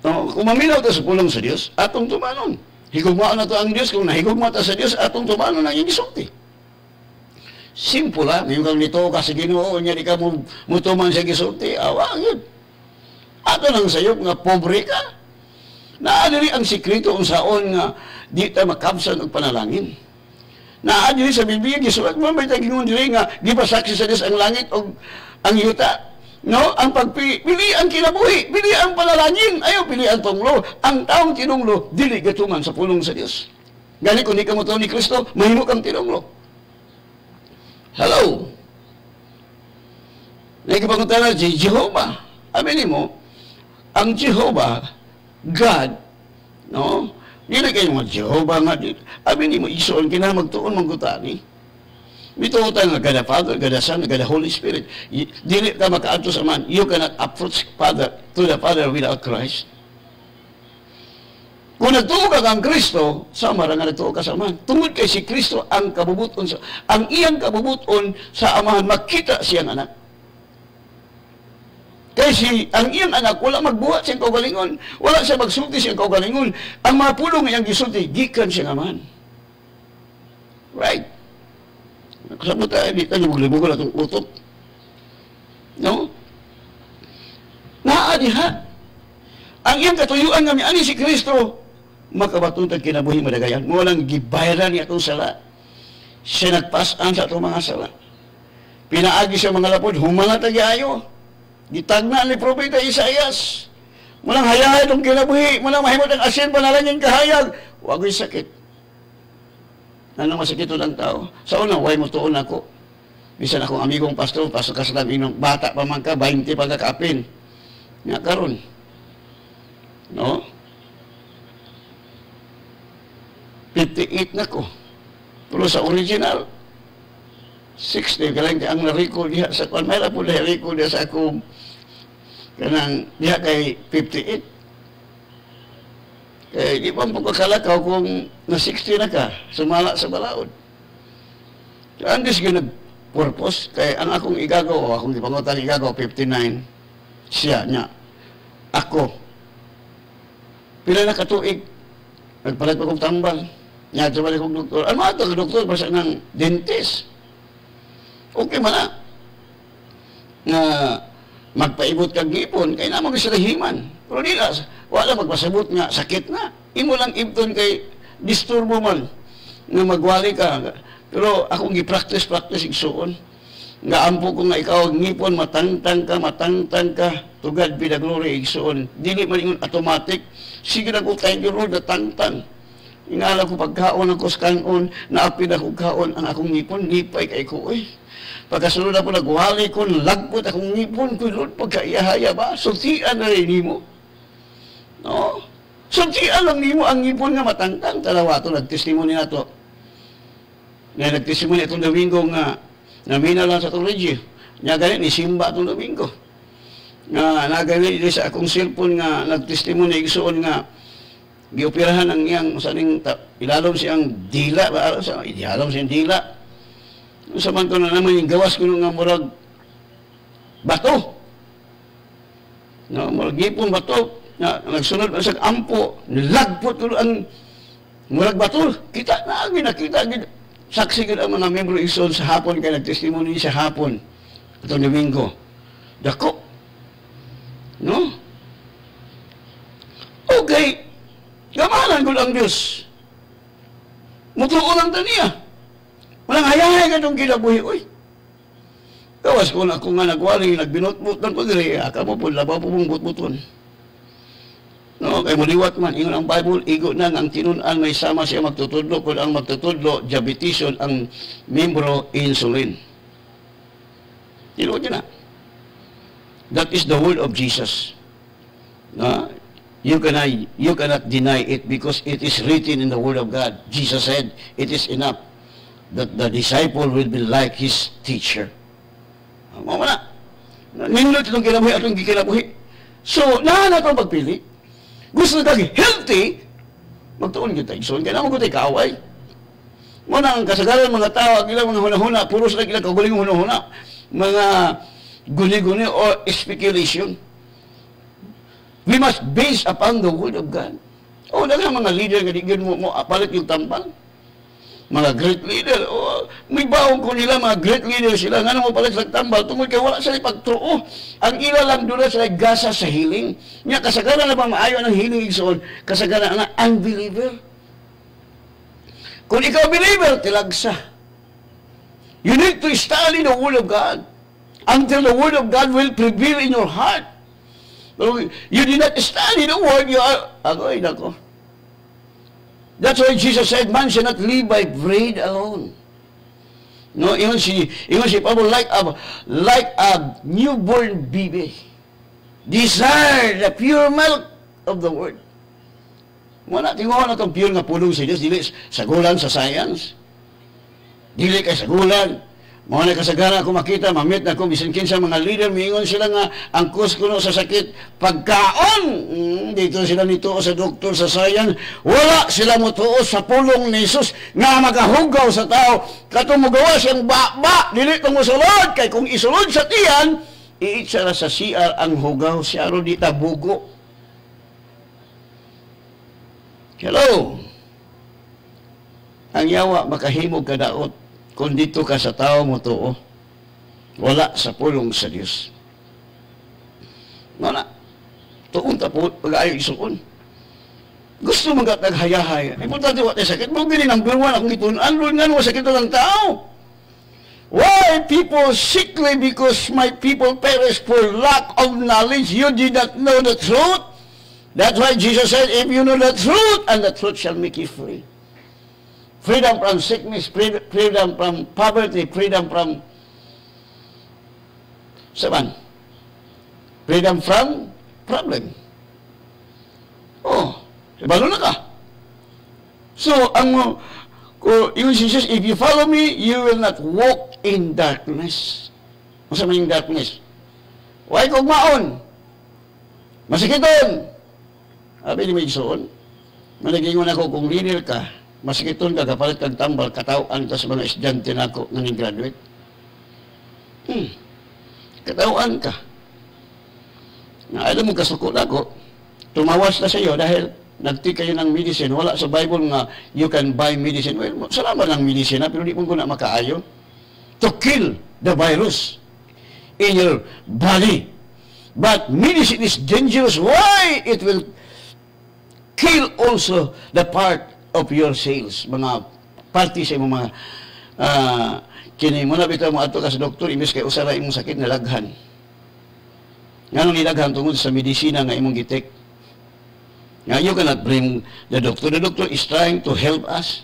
Kung maminaw ta sa pulong sa Diyos, atong tumanon. Higugmaan na to ang Diyos. Kung nahigugma ta sa Diyos, atong tumanon ang iyong gisulti. Simple lang. Yung kang nito ka sa Ginoo, niya di ka mutuman sa gisulti, awa, yun. Ato nang sayop nga pobre ka. Naadiri ang sikreto kung saon nga di tayo makabsan og panalangin. Naadiri sa Biblia, gisulat mo, may tagingon diri nga, di ba saksi sa Diyos ang langit o ang yuta? No? Ang pili ang kinabuhi, pili ang panalangin, ayaw pili ang tunglo. Ang taong tinunglo, dili gatuman sa pulong sa Diyos. Gani kung di ka mo ni Kristo, mahimo kang tinunglo. Hello? Nagkapangutan na si Jehovah. Aminin mo, ang Jehovah, God, no? Dili kayo mga Jehovah nga dito. Aminin mo, isoon, kinamagtuon mong gutani. Mituutan nga gada Father, gada Son, gada Holy Spirit. Dili ka makaadto sa man. You cannot approach Father to the Father without Christ. Kung nagtuo ka kang Kristo, sama ra nga nagtuo ka sa man. Tungod kay si Kristo ang kabubuton ang iyang kabubuton sa amahan, makita siyang anak. Kasi ang iyang anak, wala magbuhat siyang kaugalingon. Wala siya magsulti siyang kaugalingon. Ang mga pulong iyang gisulti, gikan siyang aman. Right? Kasabot tayo, di tayo maglibugan atong utot. No? Naadiha. Ang iyang katuyuan nga ani si Kristo, makabatong tag kinabuhi madagayan. Mo lang gibayran niya itong sala. Siya nagpasan sa itong mga sala. Pinaagi sa mga lapod, humana tag-ayo. Gitagna ni Propeta Isaias. Mulang hayay itong kinabuhi, mulang mahimot ang asin, panalangin kahayag. Huwag yung sakit. Ano masakit ng tao? Sa una, huwag mo tuon ako. Bisan akong amigong pastor ka sa inong bata pa man ka, 20 pagkakapin. Nga karon. No? 58 na ko. Pero sa original, 60. Kalang ang na-recall diha sa kwan. Mayroon po na-recall diha sa akong kanang diha kay 58. Kaya di ba po kakalakaw kung na 60 na ka, sumala sa balaod. Kaya ang purpose, kaya ang akong igagaw, akong ipangutan igagaw, 59, siya niya. Ako, pila na katuig, nagpalit pa kong tambal, niya sa balik kong doktor. Ano ito, doktor, basta ng dentist. Okay man na. Nga, magpaibot kang ngipon, kaya naman sila himan. Pero di na, wala magpasabot nga, sakit na. Imo lang ibton kay disturbo man, nga magwali ka. Pero akong gi-practice igsuon. Nga ampo ko nga ikaw ngipon matangtang ka, to God be the glory igsuon. Dili man ingon automatic. Sige na ko thank you Lord natangtang. Ingala ko pagkaon ako sa kanon, naapid ako kaon ang akong ngipon, lipay kay ko Pagkasunod ako nagwali ko, lagpot akong ngipon ko, Lord, pagkaiyahaya ba? Sultian na rin mo. No? Sultian lang mo ang ngipon nga matangtang. Talawa ito, nagtestimony na ito. Nga nagtestimony itong Domingo nga namina lang sa itong regyo. Nga ganit, ni Simba itong Domingo. Nga naganit sa akong cellphone nga nagtestimony igsuon nga gioperahan ang iyang saning ilalom siyang dila. Ilalom siyang dila. Saman ko na naman yung gawas ko nga murag bato. No, murag gipon bato. Nagsunod sa ampo. Nilagpot ko ang murag bato. Kita na, nakita. Saksi ka ang mga membro ison sa hapon kaya nagtestimony sa hapon. Itong Domingo. Dako. No? Okay. Gamalan ko lang Diyos. Mutuon lang taniya. Walang hayay ka itong kinabuhi. Uy, kawas ko na ako nga nagwali, nagbinot-butan po diri. Aka mo po, labaw po mong but-buton. No, kay muliwat man, ingon ang Bible, igo na ang tinunan may sama siya magtutudlo. Kung ang magtutudlo, diabeteson ang membro insulin. Tinuod yun na. That is the word of Jesus. No? You cannot deny it because it is written in the word of God. Jesus said, it is enough that the disciple will be like his teacher. Mama na. Nindot itong kinabuhi at itong kinabuhi. So, nahan itong pagpili. Gusto na healthy, magtuon kita. So, kaya naman ko tayo kaaway. Muna ang kasagaran mga tao, ilang mga hunahuna, puro sila ilang kaguling hunahuna. Mga guni-guni or speculation. We must base upon the word of God. O, dahil mga leader nga digyan mo apalit yung tambal. Mga great leader, may baong ko nila, mga great leader sila, nga mo pala silang tambal, tungkol kaya wala sila pagtruo. Ang ila lang doon sila gasa sa healing. Nga, kasagaran na ba maayo ng healing igsoon? Kasagaran na unbeliever. Kung ikaw believer, tilagsa. You need to study the Word of God until the Word of God will prevail in your heart. Pero you did not study the Word, you are, agoy, nako. That's why Jesus said, man shall not live by bread alone. No, even si Pablo like a newborn baby. Desire the pure milk of the word. Muna, tinguhan na itong pure nga pulong sa Diyos, dili sagulan sa science. Dili kay sagulan. Mga kasagaran ako makita, mamit na ako, bisan kinsa mga leader, miingon sila nga, ang kuno sa sakit, pagkaon. Dito sila nituo sa doktor, sa science. Wala sila mutuo sa pulong ni Jesus nga magahugaw sa tao. Katong magawa siyang ba, dili kong musulod. Kay kung isulod sa tiyan, iitsara sa CR ang hugaw, siya ro di tabugo. Hello? Ang yawa, makahimog kadaot. Kung dito ka sa tao mo to, wala sa pulong sa Diyos. Wala. Tuon ta po, pag-ayaw isuon. Gusto mga taghayahay. Importante what is sakit. Mo gini number 1 akong gitunan. Lord, nga sakit ng tao. Why people sickly? Because my people perish for lack of knowledge. You did not know the truth. That's why Jesus said, if you know the truth, and the truth shall make you free. Freedom from sickness, freedom from poverty, freedom from freedom from problem. Oh, balo na ka. So, yung Jesus, if you follow me, you will not walk in darkness. Masama yung darkness. Why kung maon? Masikiton. Sabi ni Mayson, malagingon ako kung linear ka, masikiton ka, kapalit kang tambal, katawaan ka sa mga estudyante na ako nang graduate. Katawaan ka. Alam mo, kasukot ako, tumawas na sa iyo dahil nagtik kayo ng medicine. Wala sa Bible nga you can buy medicine. Well, salamat ng medicine pero di mo ko na makaayo. To kill the virus in your body. But medicine is dangerous. Why? It will kill also the part of your cells. Mga party sa mga kini mo na bitaw mo ato ka sa doktor, imbes kay usara imong sakit na laghan. Nganong nilaghan tungod sa medisina nga imong gitek. Now, you cannot blame the doctor. The doctor is trying to help us.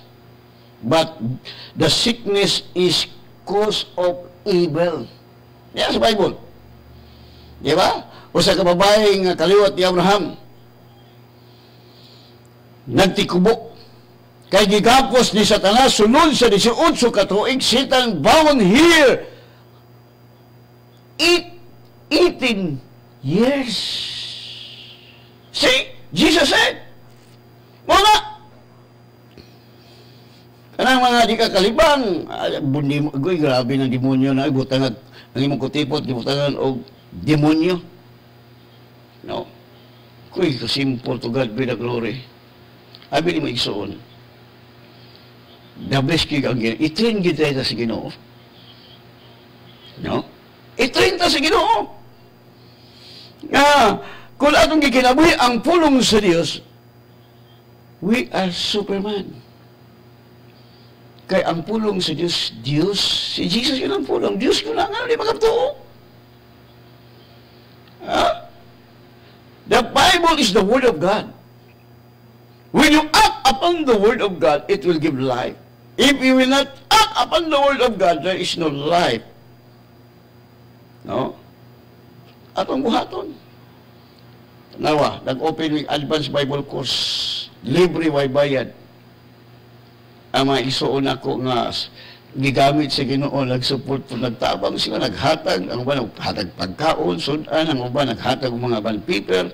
But the sickness is cause of evil. Yan sa Bible. Di ba? O sa kababaeng kaliwat ni Abraham, nagtikubo. Kay gigapos ni Satanas, sunod sa 18 katuig, Satan bound here 18 years. See? Jesus said, muna! Kanang mga di kakalibang, grabe ng demonyo na, butangan, ang imong kutipot, butangan o demonyo. No? Kuy, simple to God be the glory. Abi ni mo igsoon. The best kig ang Ginoo. I-train gid tayo sa Ginoo. No? I-train ta sa Ginoo. Kung atong gikinabuhi ang pulong sa Dios, we are Superman. Kay ang pulong sa Dios, si Jesus yun ang pulong. Diyos yun lang, di magkaptuo. The Bible is the Word of God. When you act upon the Word of God, it will give life. If you will not act upon the Word of God, there is no life. No? Atong buhaton. Nawa, nag-open with advanced Bible course. Libre way bayad. Ang mga isuon ako nga gigamit sa Ginoo, nag-support po, nagtabang sila, naghatag, ang ba naghatag pagkaon, sudan, ang ba naghatag mga ban paper.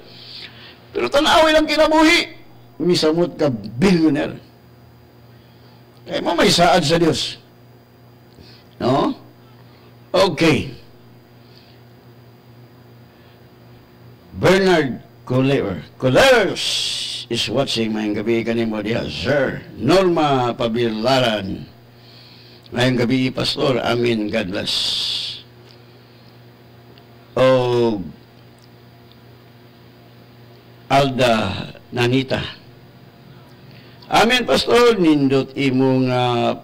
Pero tanawin ang kinabuhi. Misamot ka billionaire. Kaya mo may saad sa Diyos. No? Okay. Bernard Coleros is watching mayang gabi kanimo diha, Sir. Norma Pabilaran. Mayang gabi, Pastor. Amin. God bless. O Alda Nanita. Amen, Pastor. Nindot imong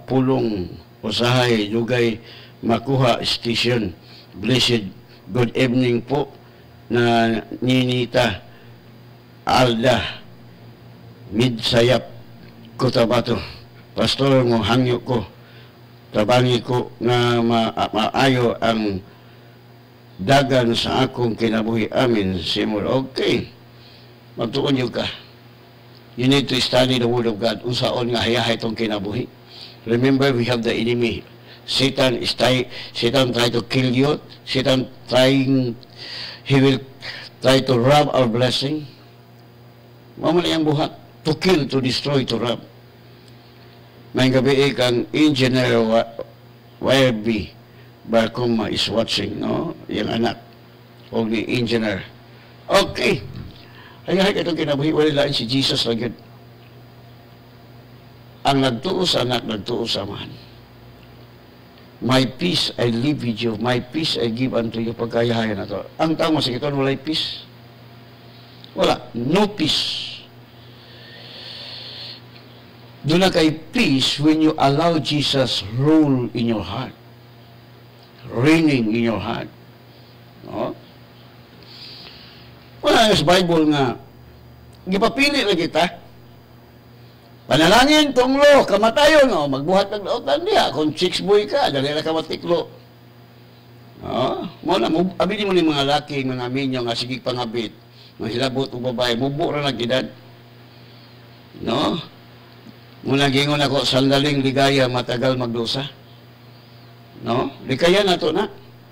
pulong usahay dugay makuha station. Blessed good evening po na Ninita Alda Midsayap Cotabato. Pastor, mo hangyo ko, tabangi ko nga maayo ang dagan sa akong kinabuhi. Amin. Simul. Okay. Magtuon yun ka. You need to study the Word of God. Unsaon nga hayahay itong kinabuhi. Remember, we have the enemy. Satan try to kill you. He will try to rob our blessing. Mamali ang buhat. To kill, to destroy, to rob. May gabi kang engineer YB Barcoma is watching, no? Yung anak. O ni engineer. Okay. Hayahay itong kinabuhi. Wala si Jesus lang yun. Ang nagtuo sa anak, nagtuo sa amahan. My peace I leave with you. My peace I give unto you. Pagkayahayan na ito. Ang tao masakiton, wala'y peace. Wala. No peace. Doon na kay peace when you allow Jesus rule in your heart. Reigning in your heart. No? Wala sa Bible nga, gipapili na kita. Panalangin, tunglo, kamatayon, no? Magbuhat ng lautan niya. Kung chicks boy ka, dali na ka matiklo. No? Muna, abili mo ni mga laki, mga minyo, nga sige pangabit, mahilabot o babae, mubo na nagidad. No? Muna gingon ako, sandaling ligaya, matagal magdusa. No? Ligaya na to na.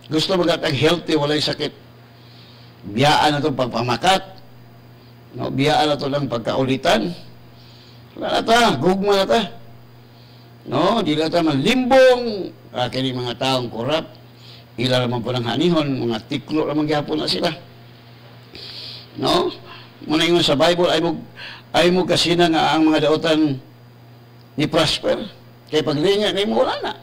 Gusto magatag healthy, walay sakit. Biyaan na to pagpamakat. No? Biyaan na to lang pagkaulitan. Wala na ta, gugma na ta. No? Di na ta manlimbong. Kini mga taong korap. Ila naman po ng hanihon, mga tiklo naman gyapon na sila. No? Muna yung sa Bible, ay mo kasi na nga ang mga dautan ni prosper. Kaya paglinga na mo wala na.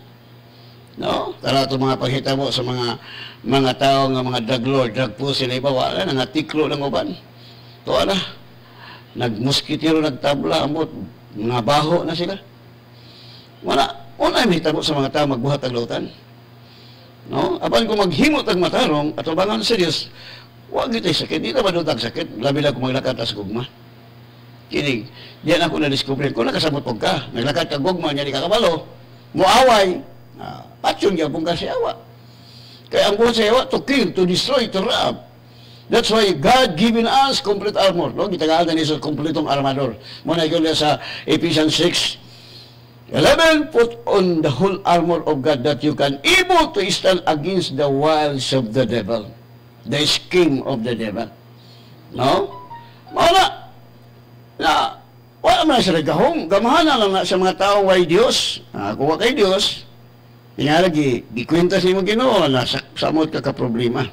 No? Tara ito mga paghita mo sa mga tao nga mga drug lord, drug pussy na iba, wala na, natiklo ng uban. Ito na. Nagmuskitiro, nagtabla, amot, mga baho na sila. Wala. Una yung hitabo sa mga tao magbuhat ang lautan. No? Apan kung maghimot ang matarong, at abangan sa Diyos, huwag ito'y sakit. Di na ba doon sakit? Labi lang kung maglakad sa gugma. Kinig, diyan ako na-discover ko, nakasabot po ka. Naglakad ka gugma, niya di kakabalo. Muaway. Patsyon niya pong kasiyawa. Kaya ang buhat sa yawa, to kill, to destroy, to rob. That's why God given us complete armor. No? Gitagaan na niya sa kompletong armador. Muna yun sa Ephesians 6:11, put on the whole armor of God that you can able to stand against the wiles of the devil. The scheme of the devil. No? Muna, na, wala man sa nagkahong. Gamahan na lang na sa mga taong way Diyos. Kuha kay Diyos. Tingalagi, gikwenta sa imong Ginoo na samot ka problema.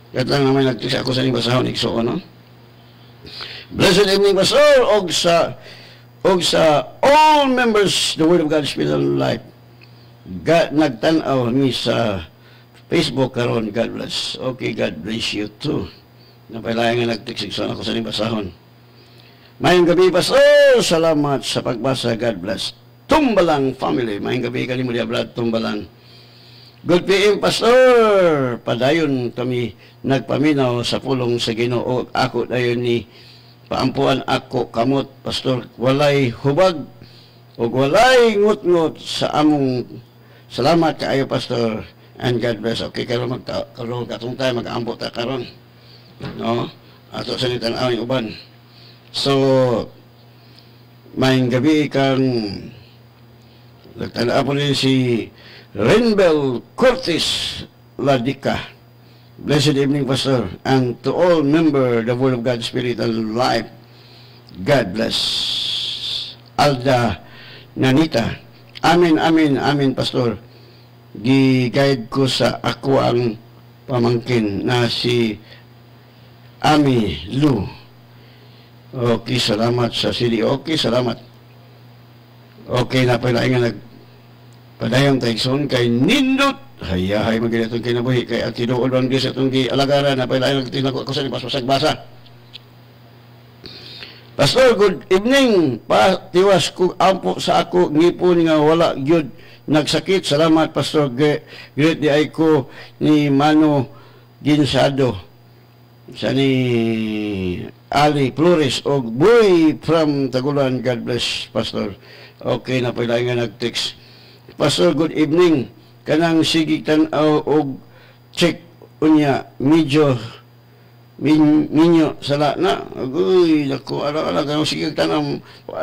Kaya lang naman nagtisa ako sa inyong basahon, ikso, no? Blessed evening, Pastor, og sa all members, the Word of God Spirit and Life. Nagtanaw ni sa Facebook karon, God bless. Okay, God bless you too. Napailayan nga nagtiksikson ako sa inyong basahon. Mayong gabi, Pastor, salamat sa pagbasa, God bless. Tumbalang family, mayong gabi kanimo diablad, Tumbalang. Good PM, Pastor. Padayon kami nagpaminaw sa pulong sa Ginoo. Ako dayon ni paampuan ako kamot, Pastor. Walay hubag o walay ngut-ngut sa among salamat kaayo, Pastor. And God bless. Okay, karon katong tayo mag-aampo ta karon. No? Ato sa nitan-aw yung uban. So, mayong gabi kang nagtala po rin si Renbel Curtis Ladica. Blessed evening, Pastor. And to all member the Word of God, Spirit and Life, God bless. Alda Nanita. Amen, amen, amen, Pastor. Gi-guide ko sa ako ang pamangkin na si Ami Lu. Okay, salamat sa CD. Okay, salamat. Okay, napalain nga nagpadayang taigson kay Nindot. Hayahay magiging kay nabuhi kay at tinuod ang Diyos itong alagara napalain nagtinako ako sa ni pasag-basa. Pastor, good evening. Tiwas ko ampo sa ako ngipon nga wala gyud nagsakit. Salamat, Pastor. Great di ay ko ni Mano Ginsado sa ni Ali Flores o Boy from Tagulan. God bless, Pastor. Okay, napailain nga nag-text. Pastor, good evening. Kanang sige tanaw og check unya medyo minyo sala na. Agoy, dako ala kanang sige tanaw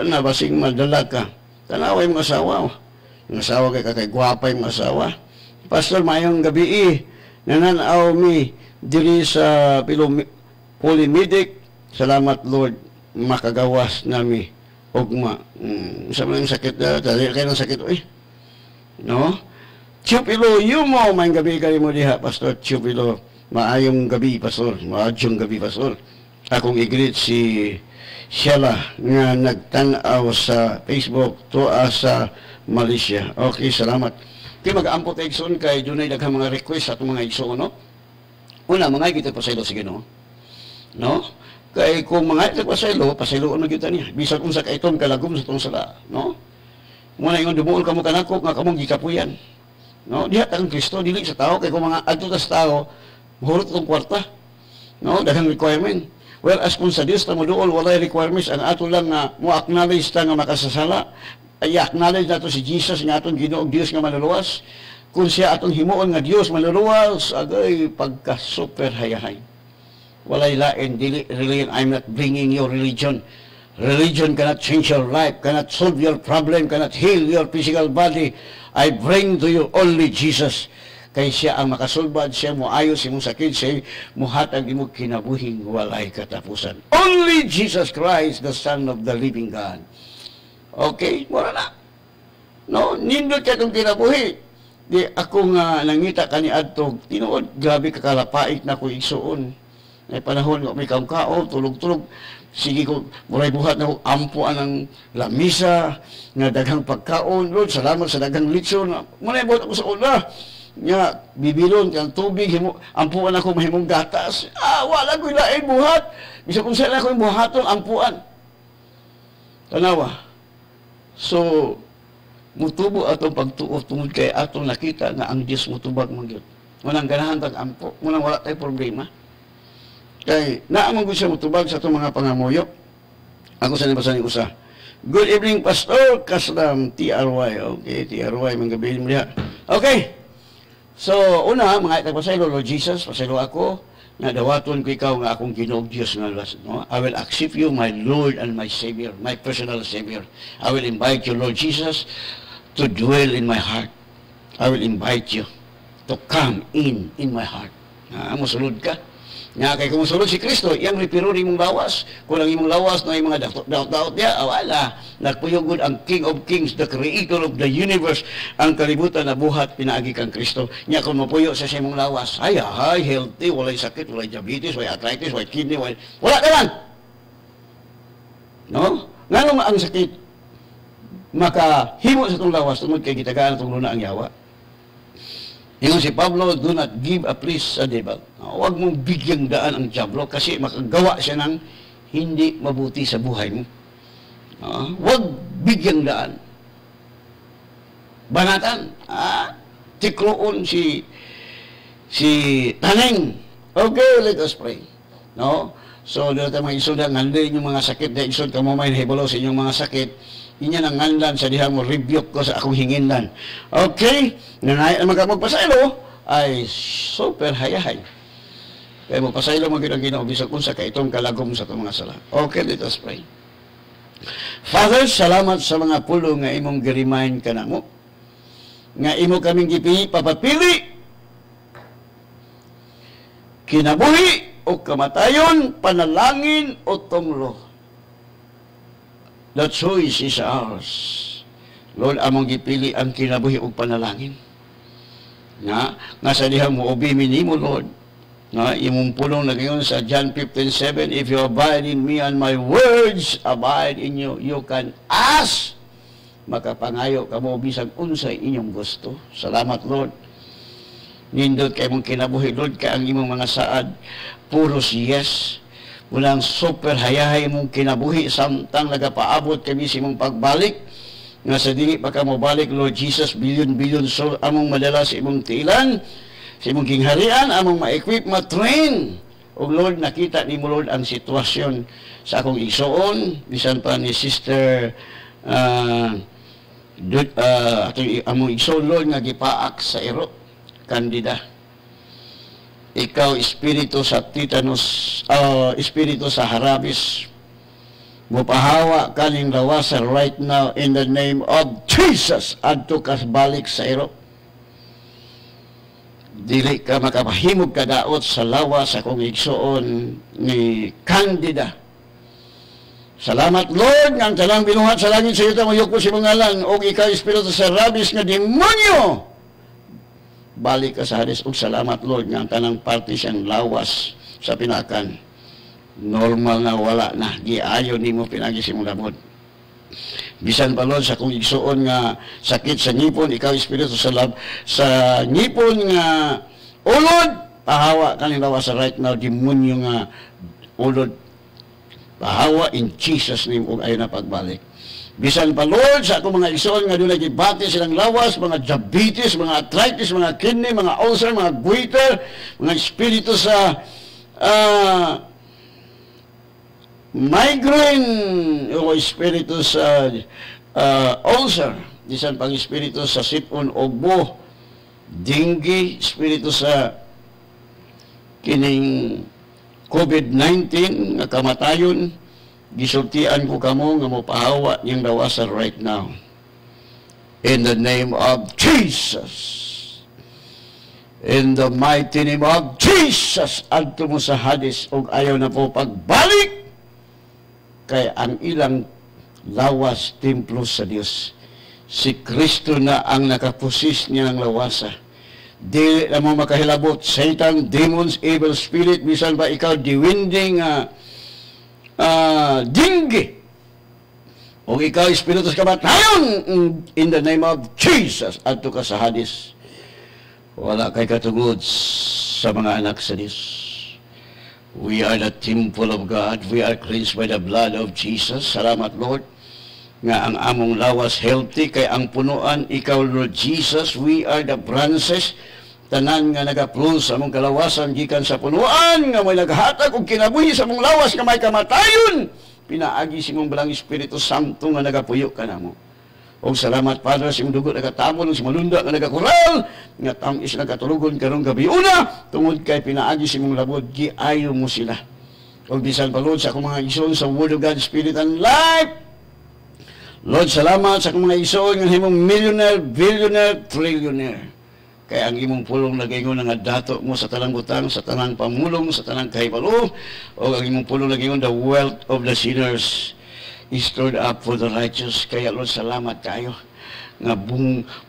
na basing madala ka. Tanaway mo asawa. Ang asawa kay gwapay mo asawa. Pastor, mayong gabi nananaw mi diri sa Polymedic. Salamat, Lord, makagawas nami ugma. Sa mga sakit na, dali kayo ng sakit, no? Chupilo, yumo, may gabi kayo mo diha, Pastor Chupilo. Maayong gabi, Pastor. Maadyong gabi, Pastor. Akong i-greet si Sheila nga nagtanaw sa Facebook tuwa sa Malaysia. Okay, salamat. Kaya mag-ampot igsoon kay dunay daghang mga request atong mga igsoon, no? Una, mga kita pa sa ilo, sige, no? Kay kung mga pasaylo na kita niya. Bisan kung sa kaitom kalagom sa itong sala. No? Muna yung dumuol ka mo kanako, nga kamong gikapuyan. No? Diha ang Kristo, dili sa tao. Kay kung mga adto sa tao, mahurot itong kwarta. No? Daghang requirement. Well, as kung sa Diyos na mo doon, walay requirements. Ang ato lang nga, mo acknowledge ta nga makasasala. Ay acknowledge nato si Jesus nga atong Ginoong Dios nga maluluwas. Kung siya atong himuon nga Dios maluluwas, agay pagka-super hayahay. Walay lain, religion. I'm not bringing your religion. Religion cannot change your life, cannot solve your problem, cannot heal your physical body. I bring to you only Jesus. Kay siya ang makasulbad, siya mo ayos, imong sakit, siya muhatag imo kinabuhing walay katapusan. Only Jesus Christ, the Son of the living God. Okay? Mura na. No? Nindot ka itong kinabuhi. Di ako nga nangita kaniadto, tinuod, grabe kakalapait na ko igsuon. May panahon nga may kaong-kao, tulog-tulog. Sige ko, muray buhat na ko, ampuan ng lamisa, nga daghang pagkaon. Lord, salamat sa daghang litson. Muray buhat ako sa una. Nga, bibilon, kang tubig, ampuan ako, mahimong gatas. Wala ko ilain buhat. Bisa kung saan ako yung buhaton, ampuan. Tanawa. So, mutubo atong pagtuo tungod kay atong nakita nga ang Diyos mutubag magyud. Munang ganahan tag ampo, munang wala tay problema. Kay naamang gusto mutubag sa itong mga pangamuyo. Ako sa nabasa ni usa. Good evening, Pastor Kaslam, TRY. Okay, TRY, mga gabi niya. Okay. So, una, mga itagpasaylo, Lord Jesus, pasaylo ako, nga dawaton ko ikaw nga akong Ginoong Diyos nga no? I will accept you, my Lord and my Savior, my personal Savior. I will invite you, Lord Jesus, to dwell in my heart. I will invite you to come in my heart. Musulod ka. Nga kay kung musulod si Kristo, iyang ripiruri mong lawas. Kung ang imong lawas na yung mga daot-daot niya, wala. Nagpuyugod ang King of Kings, the Creator of the universe, ang kalibutan na buhat, pinaagi kang Kristo. Nga kung mapuyo sa imong lawas, ay, healthy, walay sakit, walay diabetes, walay arthritis, walay kidney, wala naman. No? Nga nung ang sakit, makahimo sa itong lawas, tungod kay gitagaan itong luna ang yawa. Yung si Pablo, do not give a place sa devil. Huwag mong bigyang daan ang diablo kasi makagawa siya ng hindi mabuti sa buhay mo. Huwag bigyang daan. Banatan. Tikroon si Taneng. Okay, let us pray. No? So, dito tayo mga isod, ngandin yung mga sakit na isod, kamamay na hibalo sa inyong mga sakit. Inya nang ngandan sa diha mo rebuke ko sa akong hingindan. Okay? Nanay ang magpasaylo ay super hayahay. Kaya mo pasaylo mo gyud ang Ginoo bisag unsa kay itong kalagom sa itong mga sala. Okay, let us pray. Father, salamat sa mga pulo nga imong gi-remind kanamo. Nga imo kaming papapili. Kinabuhi o kamatayon, panalangin o tunglo. The choice is ours. Lord, among gipili ang kinabuhi o panalangin. Nga sa dihang mo obimin mo, Lord. Nga imong pulong na ngayon sa John 15:7, if you abide in me and my words abide in you, you can ask. Makapangayo ka mo bisag unsay inyong gusto. Salamat, Lord. Nindot kay mong kinabuhi, Lord, kay ang imong mga saad, puros yes. Walang super hayahay mong kinabuhi samtang nagapaabot kami sa imong pagbalik. Nga sa dili pa ka mo balik, Lord Jesus, bilyon-bilyon soul among madala sa imong tiilan, sa imong kingharian, among ma-equip, ma-train. O Lord, nakita ni mo, Lord, ang sitwasyon sa akong igsoon, bisan pa ni Sister among igsoon, Lord, nga gipaak sa ero, Candida. Ikaw, espiritu sa titanos, espiritu sa harabis, mupahawa kaning lawasan right now in the name of Jesus adto kas balik sa iro. Dili ka makapahimog kadaot sa lawas sa kong igsoon ni Candida. Salamat, Lord, nga ang talang binuhat sa langit sa iyo tamayok po si mga o ikaw, espiritu sa harabis nga demonyo. Balik ka sa Hades ug salamat, Lord, nga ang tanang parte siyang lawas sa pinakan. Normal na wala na. Giayo ni mo pinagi si mong labod. Bisan pa, Lord, sa kong igsuon nga sakit sa ngipon, ikaw, espiritu sa ngipon nga ulod, pahawa kaning lawas right now, demonyo nga ulod, pahawa in Jesus name ug ayon na pagbalik. Bisan pa Lord sa akong mga igsoon nga dunay gibati silang lawas, mga diabetes, mga arthritis, mga kidney, mga ulcer, mga goiter, mga espiritu sa migraine o espiritu sa ulcer, bisan pang espiritu sa sipon o buho, dengue, espiritu sa kining COVID-19 nga kamatayon, gisultian ko kamo nga mopahawa niyang lawasan right now. In the name of Jesus. In the mighty name of Jesus. Adto mo sa Hades ug ayaw na po pagbalik kay ang ilang lawas templo sa Dios. Si Kristo na ang nakapusis niya ng lawasa. Dili na mo makahilabot Satan, demons, evil spirit, bisan ba ikaw diwinding dengue o ikaw espiritu sa kamatayon, in the name of Jesus adto ka sa Hades. Wala kay katungod sa mga anak sa Diyos. We are the temple of God. We are cleansed by the blood of Jesus. Salamat Lord nga ang among lawas healthy kay ang punuan ikaw Lord Jesus. We are the branches tanan nga nagaplon sa among kalawasan gikan sa punuan nga may naghatag og kinabuhi sa among lawas nga may kamatayon. Pinaagi si mong balang Espiritu Santo nga nagapuyo kanamo. Og salamat Father sa imong dugo nagatabon sa malunda nga nagakural nga tamis nagatulugon karong gabi una tungod kay pinaagi si mong labod giayo mo sila. Og bisan pa Lord sa akong mga igsoon sa Word of God, Spirit and Life. Lord, salamat sa akong mga igsoon nga himong millionaire, billionaire, trillionaire. Kaya ang imong pulong nagingon nga dato mo sa tanang butang, sa tanang pamulong, sa tanang kahibalo, o ang imong pulong nagingon the wealth of the sinners is stored up for the righteous. Kaya Lord, salamat kayo nga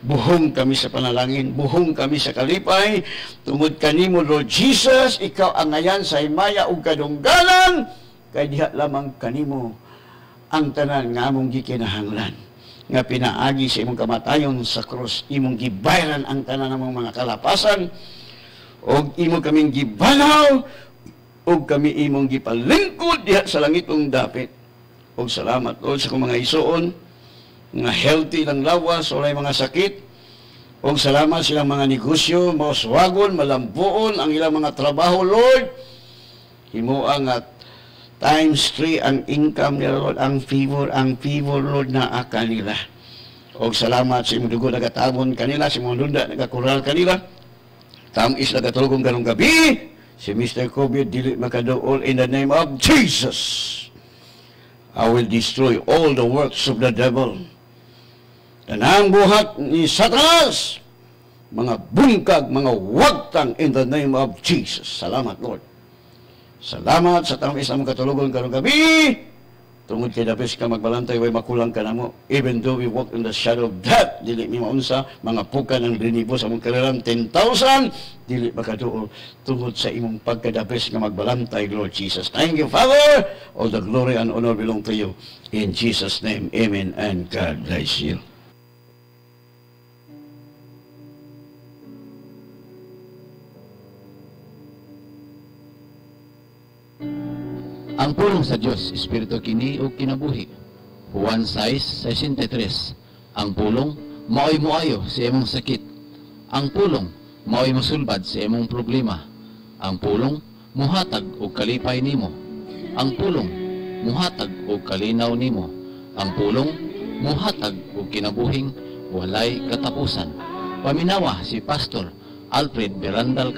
buhong kami sa panalangin, buhong kami sa kalipay, tungod kanimo Lord Jesus, ikaw ang ngayan sa himaya ug kadunggalan, kay diha lamang kanimo ang tanan nga among gikinahanglan. Nga pinaagi sa imong kamatayon sa krus, imong gibayaran ang tanan namong mga kalapasan, o imong kaming gibanaw, o kami imong gipalingkod diha sa langitong dapit. O salamat Lord sa kong mga isuon, nga healthy lang lawas, walay mga sakit. O salamat silang mga negosyo, mauswagon, malambuon, ang ilang mga trabaho Lord. Himuang at times 3 ang income nila Lord, ang favor Lord na kanila. O salamat sa imong dugo nagatabon kanila, sa imong lunda nagakural kanila. Tamis nagatulogong karong gabi, si Mr. COVID dili makaduol in the name of Jesus. I will destroy all the works of the devil. Tanang buhat ni Satanas, mga bungkag, mga wagtang in the name of Jesus. Salamat Lord. Salamat sa tamis na mong katulugon karong gabi. Tungod kay dapis ka magbalantay, way makulang ka na mo. Even though we walk in the shadow of death, dili mi maunsa, mga puka ng blinibo sa mong kaliran, 10,000, dili makatuol. Tungod sa imong pagkadapis nga magbalantay, Lord Jesus. Thank you, Father. All the glory and honor belong to you. In Jesus' name, amen, and God bless you. Ang pulong sa Dios, Espiritu kini ug kinabuhi. Juan 6:63. Ang pulong mao'y moayo sa imong sakit. Ang pulong mao'y mosulbad sa imong problema. Ang pulong muhatag og kalipay nimo. Ang pulong muhatag og kalinaw nimo. Ang pulong muhatag og kinabuhing walay katapusan. Paminawa si Pastor Alfred Berandal